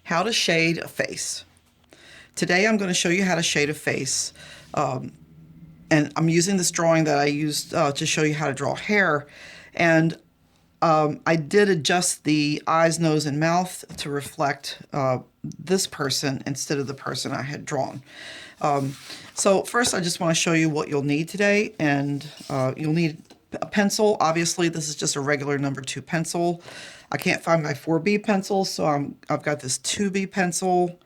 How to shade a face. Today I'm going to show you how to shade a face. And I'm using this drawing that I used to show you how to draw hair. And I did adjust the eyes, nose, and mouth to reflect this person instead of the person I had drawn. So first I just want to show you what you'll need today. And you'll need a pencil. Obviously this is just a regular number 2 pencil. I can't find my 4B pencil, so I've got this 2B pencil.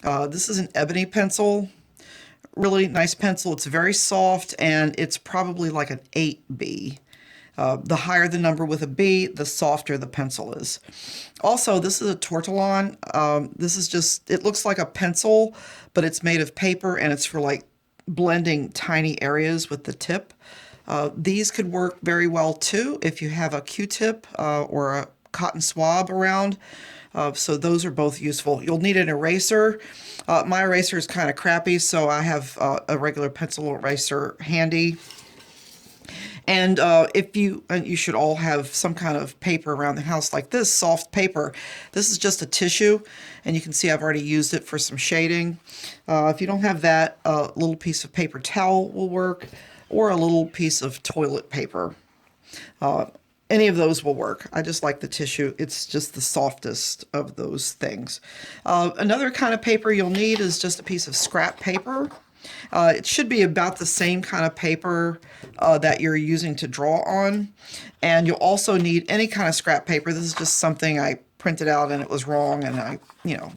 This is an ebony pencil. Really nice pencil. It's very soft, and it's probably like an 8B. The higher the number with a B, the softer the pencil is. Also, this is a Tortolon. This is just, it looks like a pencil, but it's made of paper, and it's for like blending tiny areas with the tip. These could work very well too if you have a Q-tip or a cotton swab around. So those are both useful. You'll need an eraser. My eraser is kind of crappy, so I have a regular pencil eraser handy. And you should all have some kind of paper around the house like this, soft paper. This is just a tissue, and you can see I've already used it for some shading. If you don't have that, a little piece of paper towel will work, or a little piece of toilet paper. Any of those will work. I just like the tissue. It's just the softest of those things. Another kind of paper you'll need is just a piece of scrap paper. It should be about the same kind of paper that you're using to draw on. And you'll also need any kind of scrap paper. This is just something I printed out and it was wrong, and I,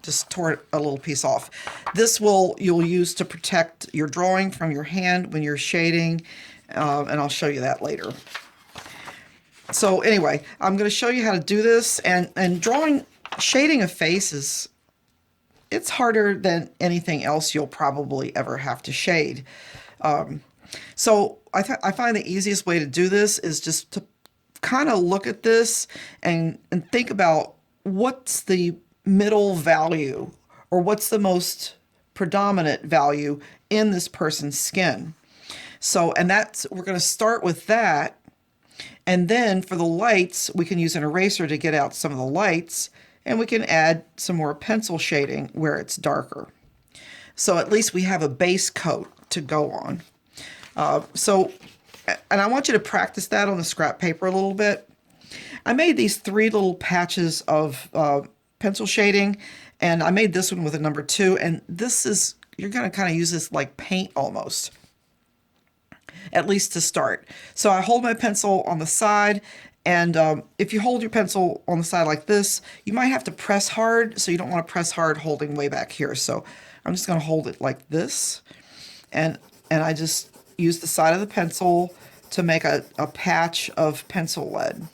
just tore a little piece off. This you'll use to protect your drawing from your hand when you're shading, and I'll show you that later. So anyway, I'm going to show you how to do this, and shading a face it's harder than anything else you'll probably ever have to shade. So I find the easiest way to do this is just to kind of look at this and think about what's the middle value, or what's the most predominant value in this person's skin. So, and we're going to start with that. And then for the lights, we can use an eraser to get out some of the lights, and we can add some more pencil shading where it's darker. So at least we have a base coat to go on. And I want you to practice that on the scrap paper a little bit. I made these 3 little patches of pencil shading, and I made this one with a number 2, and you're going to kind of use this like paint almost, at least to start. So I hold my pencil on the side, and if you hold your pencil on the side like this, you might have to press hard, so you don't want to press hard holding way back here. So I'm just going to hold it like this, and I just use the side of the pencil to make a patch of pencil lead.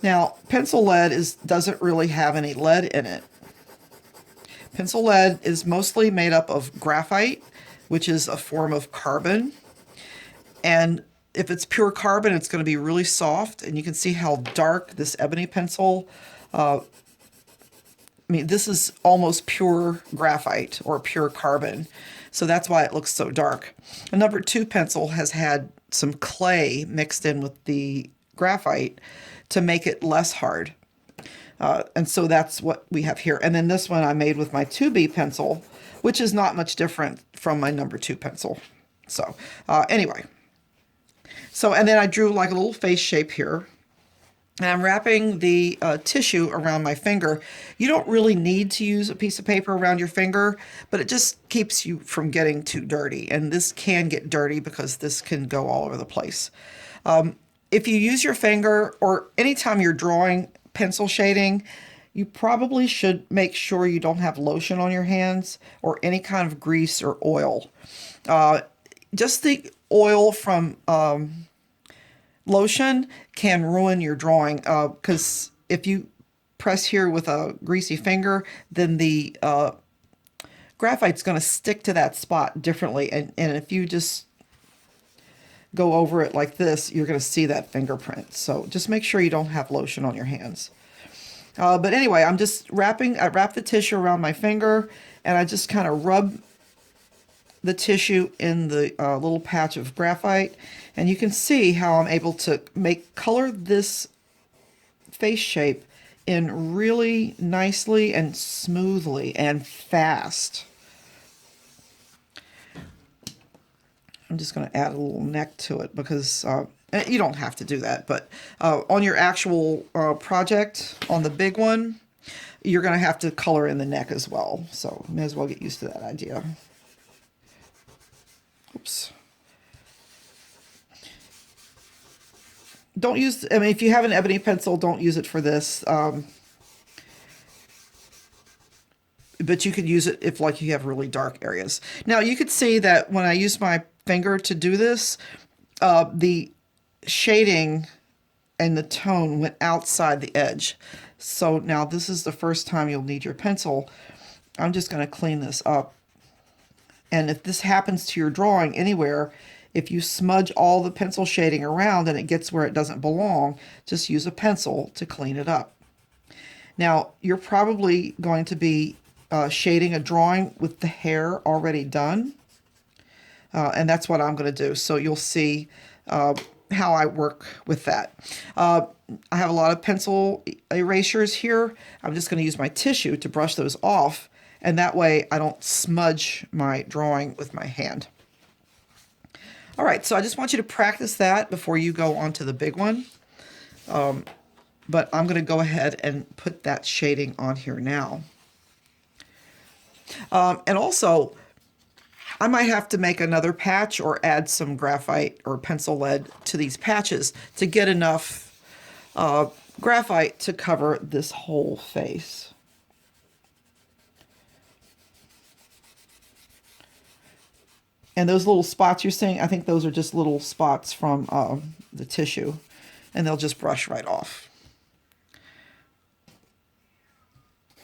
Now, pencil lead doesn't really have any lead in it. Pencil lead is mostly made up of graphite, which is a form of carbon. And if it's pure carbon, it's going to be really soft. And you can see how dark this ebony pencil, this is almost pure graphite or pure carbon. So that's why it looks so dark. A number 2 pencil has had some clay mixed in with the graphite to make it less hard. And so that's what we have here. And then this one I made with my 2B pencil, which is not much different from my number 2 pencil. So anyway. So, and then I drew like a little face shape here. And I'm wrapping the tissue around my finger. You don't really need to use a piece of paper around your finger, but it just keeps you from getting too dirty. And this can get dirty because this can go all over the place. If you use your finger, or anytime you're drawing pencil shading, you probably should make sure you don't have lotion on your hands or any kind of grease or oil. Just the oil from lotion can ruin your drawing, because if you press here with a greasy finger, then the graphite's going to stick to that spot differently. And if you just go over it like this, you're going to see that fingerprint. So just make sure you don't have lotion on your hands. But anyway, I wrap the tissue around my finger, and I just kind of rub the tissue in the little patch of graphite, and you can see how I'm able to color this face shape in really nicely and smoothly and fast. I'm just going to add a little neck to it because you don't have to do that, but on your actual project, on the big one, you're going to have to color in the neck as well. So may as well get used to that idea. Oops. Don't use, I mean, if you have an ebony pencil, don't use it for this. But you could use it if like you have really dark areas. Now you could see that when I use my finger to do this, the shading and the tone went outside the edge. So now this is the first time you'll need your pencil. I'm just going to clean this up. And if this happens to your drawing anywhere, if you smudge all the pencil shading around and it gets where it doesn't belong, just use a pencil to clean it up. Now, you're probably going to be shading a drawing with the hair already done. And that's what I'm going to do. So you'll see how I work with that. I have a lot of pencil erasers here. I'm just going to use my tissue to brush those off. And that way I don't smudge my drawing with my hand. All right, so I just want you to practice that before you go on to the big one. But I'm going to go ahead and put that shading on here now. And also, I might have to make another patch or add some graphite or pencil lead to these patches to get enough graphite to cover this whole face. And those little spots you're seeing, I think those are just little spots from the tissue, and they'll just brush right off.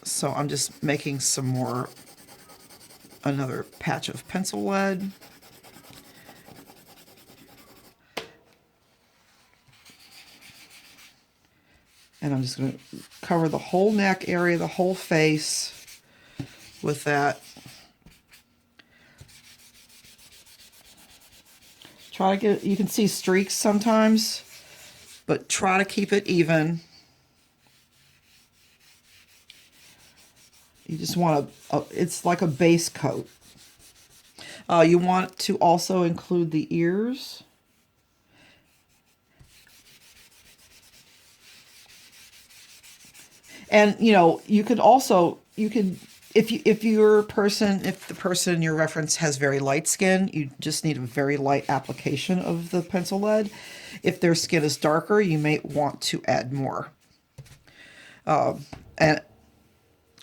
So I'm just making some more, another patch of pencil lead. And I'm just going to cover the whole neck area, the whole face with that. Try to get, you can see streaks sometimes, but try to keep it even. You just want it's like a base coat. You want to also include the ears. And, you know, you could also, if the person in your reference has very light skin, you just need a very light application of the pencil lead. If their skin is darker, you may want to add more. And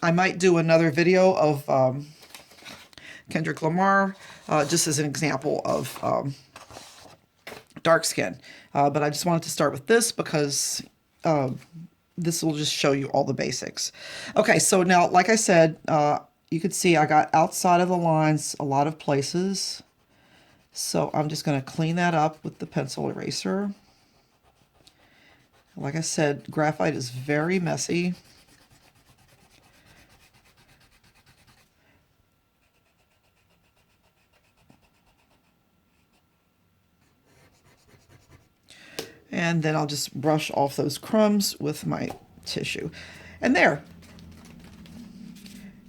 I might do another video of Kendrick Lamar, just as an example of dark skin. But I just wanted to start with this because this will just show you all the basics. Okay, so now, like I said, you can see I got outside of the lines a lot of places. So I'm just going to clean that up with the pencil eraser. Like I said, graphite is very messy. And then I'll just brush off those crumbs with my tissue. And there.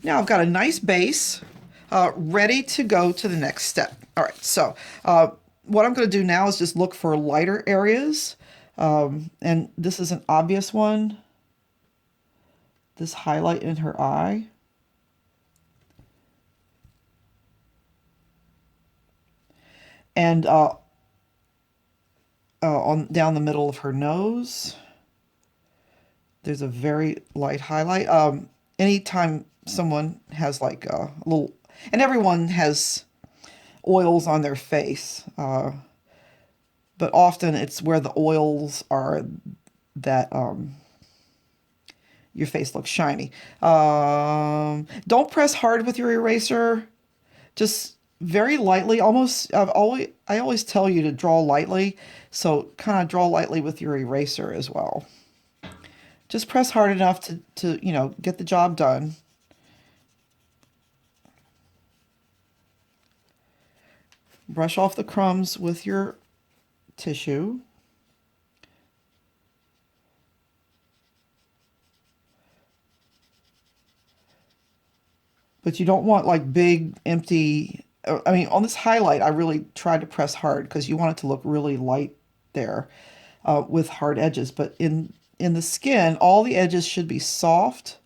Now I've got a nice base ready to go to the next step. All right, so what I'm going to do now is just look for lighter areas. And this is an obvious one. This highlight in her eye. And on down the middle of her nose, there's a very light highlight. Anytime someone has like a little, and everyone has oils on their face, but often it's where the oils are that your face looks shiny. Don't press hard with your eraser. Just very lightly, almost. I always tell you to draw lightly, so kind of draw lightly with your eraser as well. Just press hard enough to you know, get the job done. Brush off the crumbs with your tissue. But you don't want like big, empty. I mean, on this highlight, I really tried to press hard because you want it to look really light there with hard edges. But in the skin, all the edges should be soft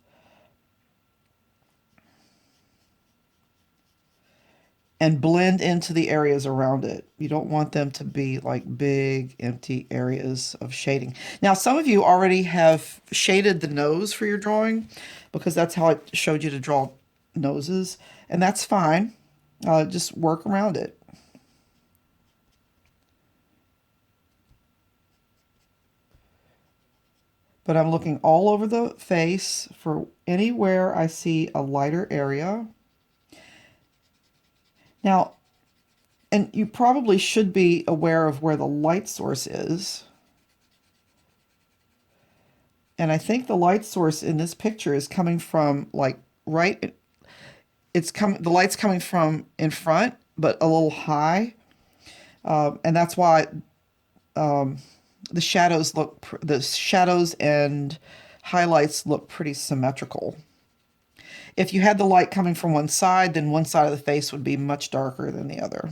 and blend into the areas around it. You don't want them to be like big, empty areas of shading. Now, some of you already have shaded the nose for your drawing because that's how I showed you to draw noses, and that's fine. Just work around it. But I'm looking all over the face for anywhere I see a lighter area. Now, and you probably should be aware of where the light source is. And I think the light source in this picture is coming from like right, the light's coming from in front, but a little high. And that's why the shadows and highlights look pretty symmetrical. If you had the light coming from one side, then one side of the face would be much darker than the other.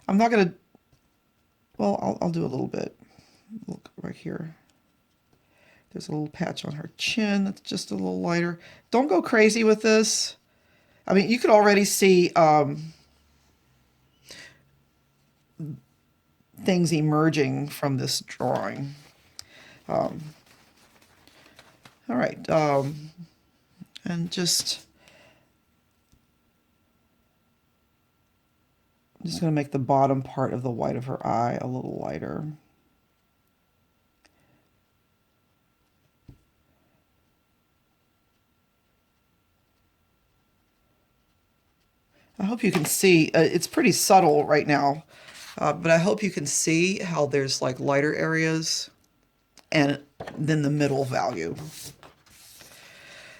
I'm not going to, well, I'll do a little bit. Look right here. There's a little patch on her chin that's just a little lighter. Don't go crazy with this. I mean, you could already see things emerging from this drawing. All right. And just I'm just going to make the bottom part of the white of her eye a little lighter. I hope you can see, it's pretty subtle right now, but I hope you can see how there's like lighter areas and then the middle value.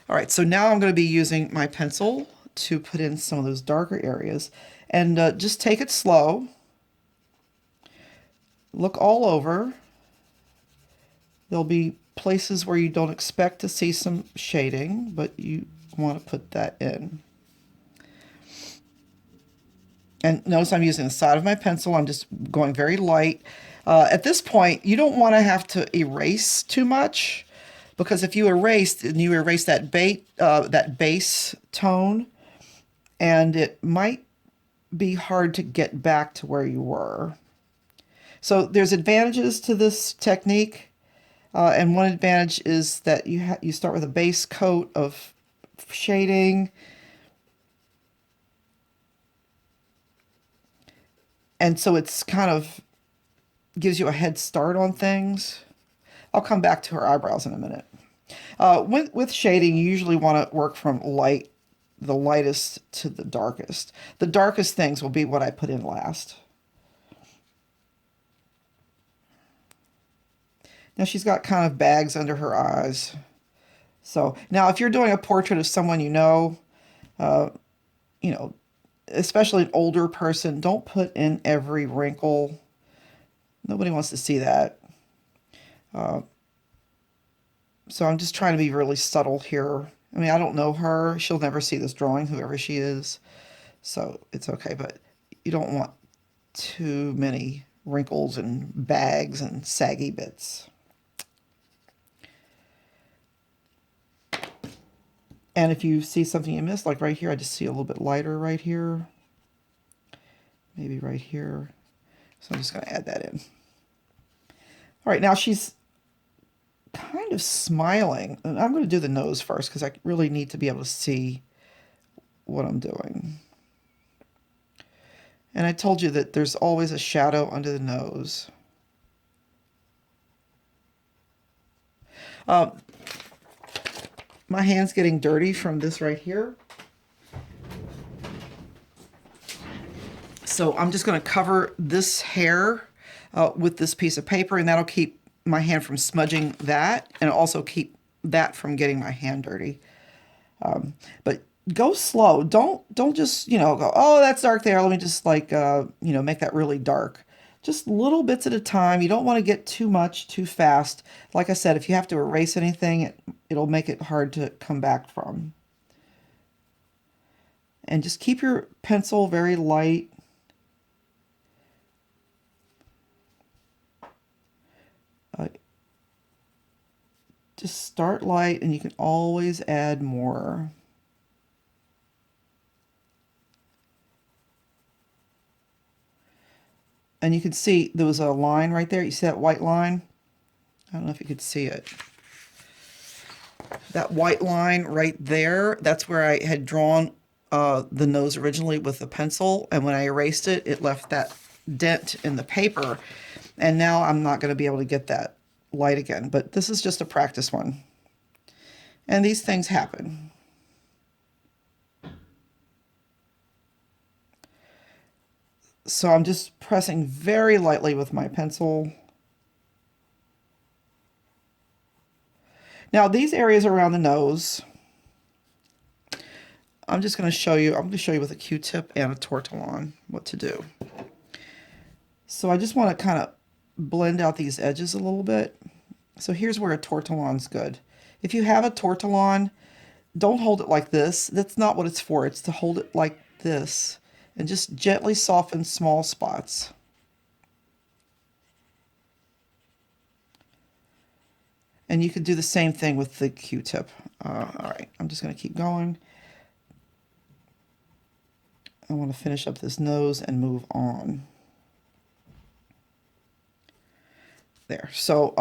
All right, so now I'm going to be using my pencil to put in some of those darker areas. And just take it slow. Look all over. There'll be places where you don't expect to see some shading, but you want to put that in. And notice I'm using the side of my pencil. I'm just going very light. At this point, you don't want to have to erase too much, because if you erase that base tone, and it might be hard to get back to where you were. So there's advantages to this technique, and one advantage is that you start with a base coat of shading, and so it's kind of gives you a head start on things. I'll come back to her eyebrows in a minute. With shading, you usually want to work from the lightest to the darkest. The darkest things will be what I put in last. Now she's got kind of bags under her eyes. So now if you're doing a portrait of someone you know, especially an older person, don't put in every wrinkle. Nobody wants to see that. So I'm just trying to be really subtle here. I mean, I don't know her. She'll never see this drawing, whoever she is. So it's okay, but you don't want too many wrinkles and bags and saggy bits. And if you see something you missed, like right here, I just see a little bit lighter right here. Maybe right here. So I'm just going to add that in. All right, now she's kind of smiling. And I'm going to do the nose first because I really need to be able to see what I'm doing. And I told you that there's always a shadow under the nose. My hand's getting dirty from this right here. So I'm just going to cover this hair with this piece of paper, and that'll keep my hand from smudging that, and also keep that from getting my hand dirty. But go slow. Don't just, go, oh, that's dark there. Let me just make that really dark. Just little bits at a time. You don't want to get too much too fast. Like I said, if you have to erase anything, it'll make it hard to come back from. And just keep your pencil very light. Just start light and you can always add more. And you can see there was a line right there. You see that white line? I don't know if you could see it. That white line right there, that's where I had drawn the nose originally with a pencil. And when I erased it, it left that dent in the paper. And now I'm not going to be able to get that light again. But this is just a practice one. And these things happen. So I'm just pressing very lightly with my pencil. Now these areas around the nose, I'm just going to show you, I'm going to show you with a Q-tip and a Tortolon what to do. So I just want to kind of blend out these edges a little bit. So here's where a Tortolon's good. If you have a Tortolon, don't hold it like this. That's not what it's for. It's to hold it like this and just gently soften small spots. And you could do the same thing with the Q-tip. All right, I'm just going to keep going. I want to finish up this nose and move on. There. So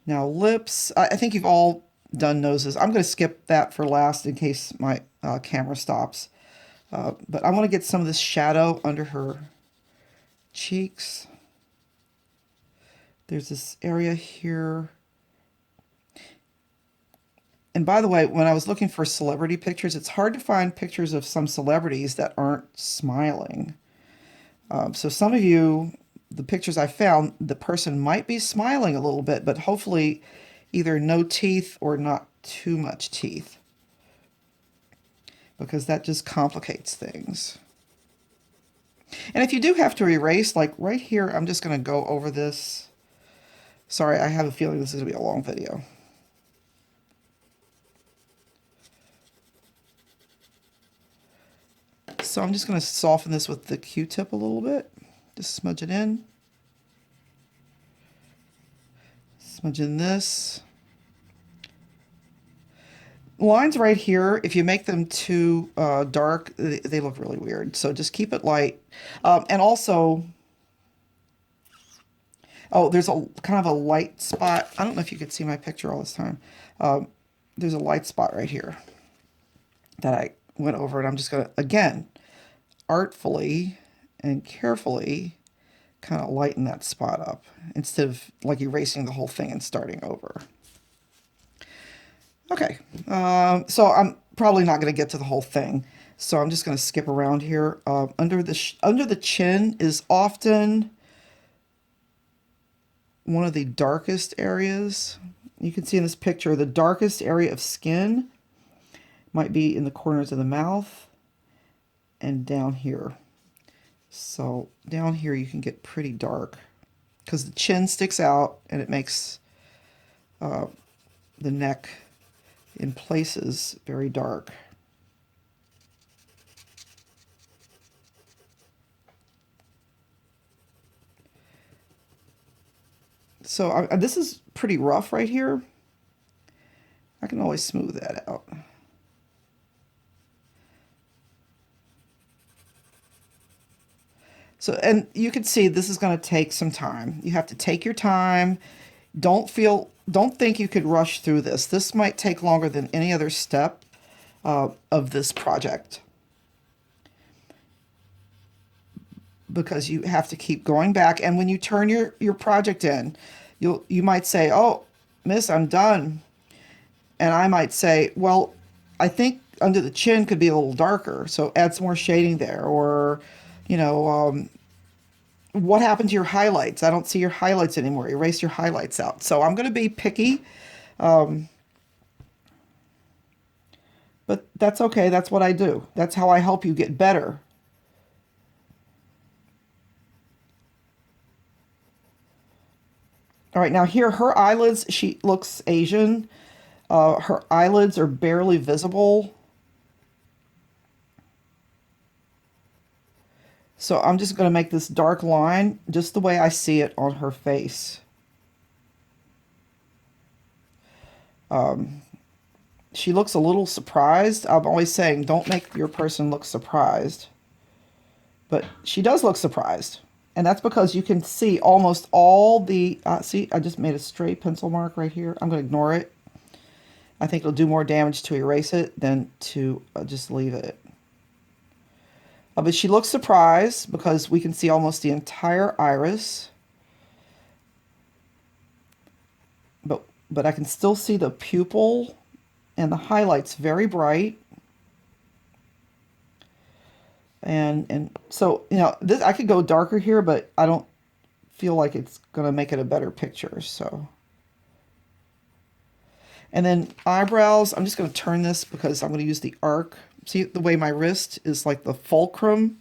now lips. I think you've all done noses. I'm going to skip that for last in case my camera stops. But I want to get some of this shadow under her cheeks. There's this area here. And by the way, when I was looking for celebrity pictures, it's hard to find pictures of some celebrities that aren't smiling. So some of you, the pictures I found, the person might be smiling a little bit, but hopefully either no teeth or not too much teeth, because that just complicates things. And if you do have to erase, like right here, I'm just going to go over this. Sorry, I have a feeling this is going to be a long video. So I'm just going to soften this with the Q-tip a little bit. Just smudge it in. Smudge in this. Lines right here, if you make them too dark, they look really weird. So just keep it light. And also, oh, there's a kind of a light spot. I don't know if you could see my picture all this time. There's a light spot right here that I went over, and I'm just going to, again, artfully and carefully kind of lighten that spot up instead of like erasing the whole thing and starting over. Okay, so I'm probably not going to get to the whole thing, so I'm just going to skip around here. Under the chin is often one of the darkest areas. You can see in this picture, the darkest area of skin might be in the corners of the mouth and down here. So down here you can get pretty dark because the chin sticks out and it makes the neck in places very dark. So this is pretty rough right here. I can always smooth that out. So, and you can see this is going to take some time. You have to take your time. Don't think you could rush through this. This might take longer than any other step of this project, because you have to keep going back. And when you turn your project in, you might say, "Oh, miss, I'm done." And I might say, "Well, I think under the chin could be a little darker, so add some more shading there." Or, you know, what happened to your highlights? I don't see your highlights anymore. Erase your highlights out. So I'm going to be picky. But that's okay. That's what I do. That's how I help you get better. All right, now here, her eyelids, she looks Asian. Her eyelids are barely visible. So I'm just going to make this dark line just the way I see it on her face. She looks a little surprised. I'm always saying, don't make your person look surprised. But she does look surprised. And that's because you can see almost all the... see, I just made a stray pencil mark right here. I'm going to ignore it. I think it'll do more damage to erase it than to just leave it. But she looks surprised because we can see almost the entire iris. But I can still see the pupil and the highlights very bright. And so, you know, this, I could go darker here, but I don't feel like it's going to make it a better picture. So, and then eyebrows, I'm just going to turn this because I'm going to use the arc. See the way my wrist is like the fulcrum,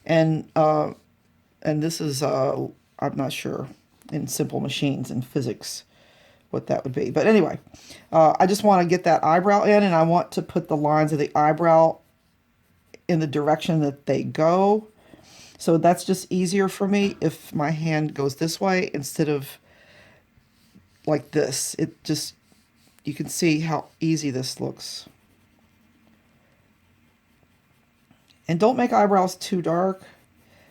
and this is I'm not sure in simple machines and physics what that would be. But anyway, I just want to get that eyebrow in, and I want to put the lines of the eyebrow in the direction that they go. So that's just easier for me if my hand goes this way instead of like this. It just, you can see how easy this looks. And don't make eyebrows too dark,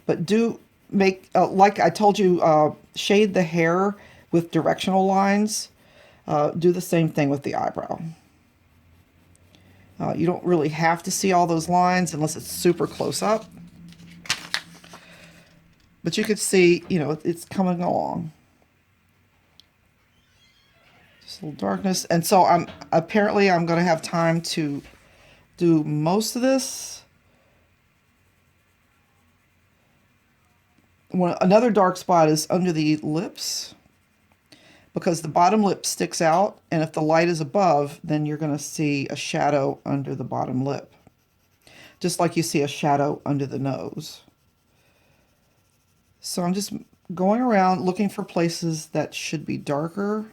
but do make, like I told you, shade the hair with directional lines. Do the same thing with the eyebrow. You don't really have to see all those lines unless it's super close up. But you could see, you know, it's coming along. Just a little darkness. And so I'm going to have time to do most of this. Another dark spot is under the lips, because the bottom lip sticks out, and if the light is above, then you're going to see a shadow under the bottom lip, just like you see a shadow under the nose. So I'm just going around looking for places that should be darker.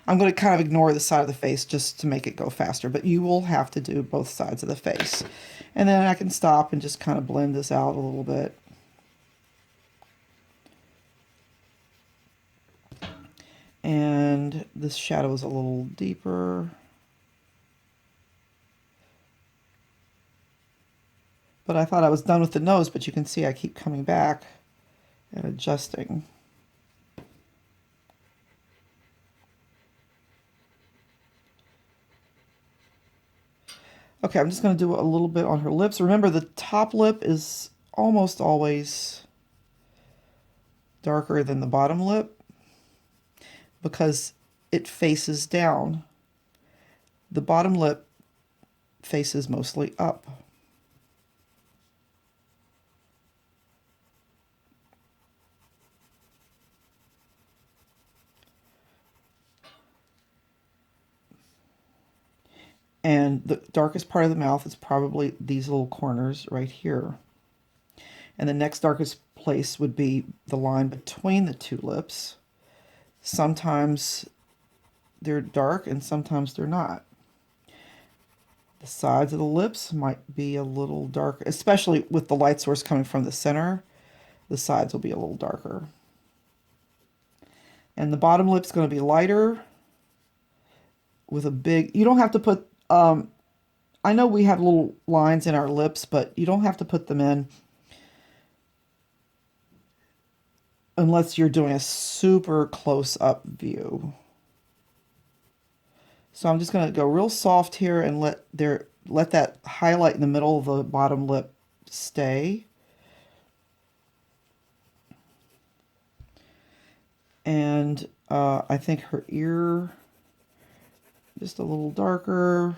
I'm going to kind of ignore the side of the face just to make it go faster, but you will have to do both sides of the face. And then I can stop and just kind of blend this out a little bit. And this shadow is a little deeper. But I thought I was done with the nose, but you can see I keep coming back and adjusting. Okay, I'm just going to do a little bit on her lips. Remember, the top lip is almost always darker than the bottom lip because it faces down. The bottom lip faces mostly up. And the darkest part of the mouth is probably these little corners right here. And the next darkest place would be the line between the two lips. Sometimes they're dark and sometimes they're not. The sides of the lips might be a little darker, especially with the light source coming from the center. The sides will be a little darker. And the bottom lip's going to be lighter with a big, you don't have to put, I know we have little lines in our lips, but you don't have to put them in unless you're doing a super close-up view. So I'm just going to go real soft here and let that highlight in the middle of the bottom lip stay. And I think her ear, just a little darker.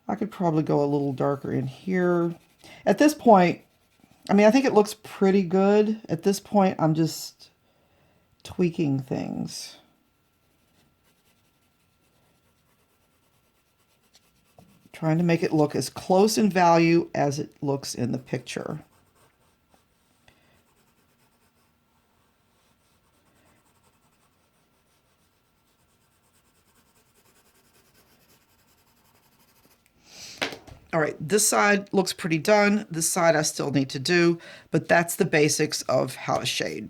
I could probably go a little darker in here. At this point, I mean, I think it looks pretty good. At this point, I'm just tweaking things. Trying to make it look as close in value as it looks in the picture. All right, this side looks pretty done. This side I still need to do, but that's the basics of how to shade.